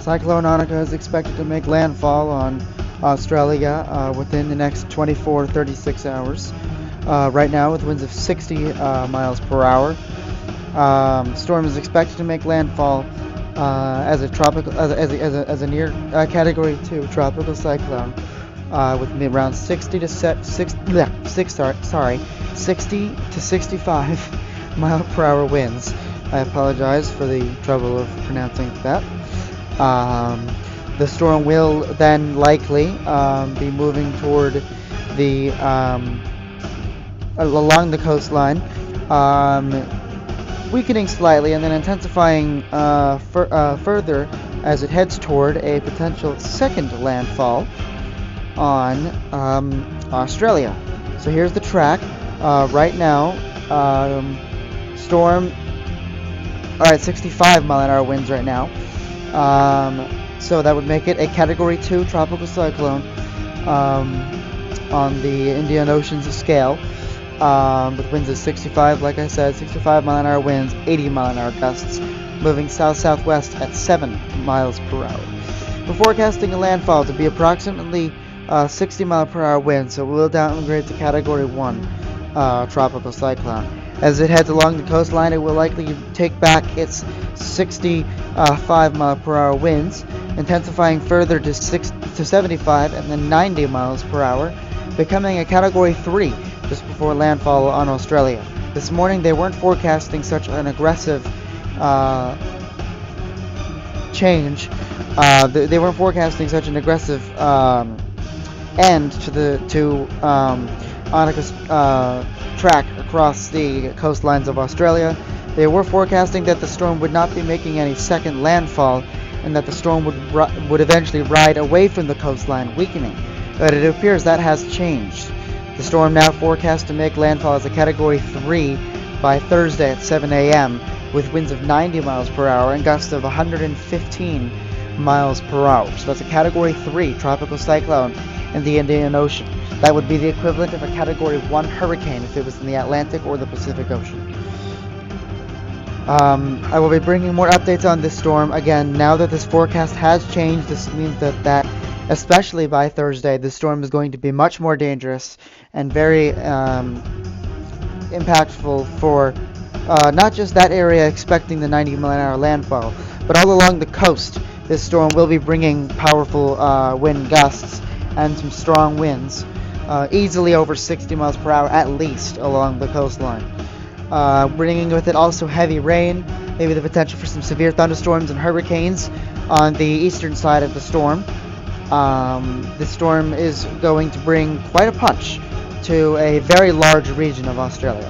Cyclone Anika is expected to make landfall on Australia within the next 24 to 36 hours. Right now, with winds of 60 miles per hour. Storm is expected to make landfall as a tropical, as a near Category 2 tropical cyclone with around 60 to 65 mile per hour winds. I apologize for the trouble of pronouncing that. The storm will then likely be moving toward the along the coastline, weakening slightly and then intensifying further as it heads toward a potential second landfall on Australia. So here's the track. Right now, storm are at 65 mile an hour winds right now. So that would make it a Category 2 tropical cyclone on the Indian Ocean's scale, with winds of 65, like I said, 65 mile an hour winds, 80 mile an hour gusts, moving south-southwest at 7 miles per hour. We're forecasting a landfall to be approximately 60 mile per hour winds, so we'll downgrade to Category 1 tropical cyclone. As it heads along the coastline, it will likely take back its 65 mile per hour winds, intensifying further to 75 and then 90 miles per hour, becoming a Category 3 just before landfall on Australia. This morning they weren't forecasting such an aggressive change. They weren't forecasting such an aggressive end to Anika's track across the coastlines of Australia. They were forecasting that the storm would not be making any second landfall and that the storm would eventually ride away from the coastline, weakening. But it appears that has changed. The storm now forecast to make landfall as a Category 3 by Thursday at 7 a.m. with winds of 90 miles per hour and gusts of 115 miles per hour. So that's a Category 3 tropical cyclone in the Indian Ocean. That would be the equivalent of a Category 1 hurricane if it was in the Atlantic or the Pacific Ocean. I will be bringing more updates on this storm. Again, now that this forecast has changed, this means that especially by Thursday, the storm is going to be much more dangerous and very impactful for not just that area expecting the 90 mile an hour landfall, but all along the coast. This storm will be bringing powerful wind gusts and some strong winds, easily over 60 miles per hour at least along the coastline. Bringing with it also heavy rain, maybe the potential for some severe thunderstorms and hurricanes on the eastern side of the storm. This storm is going to bring quite a punch to a very large region of Australia.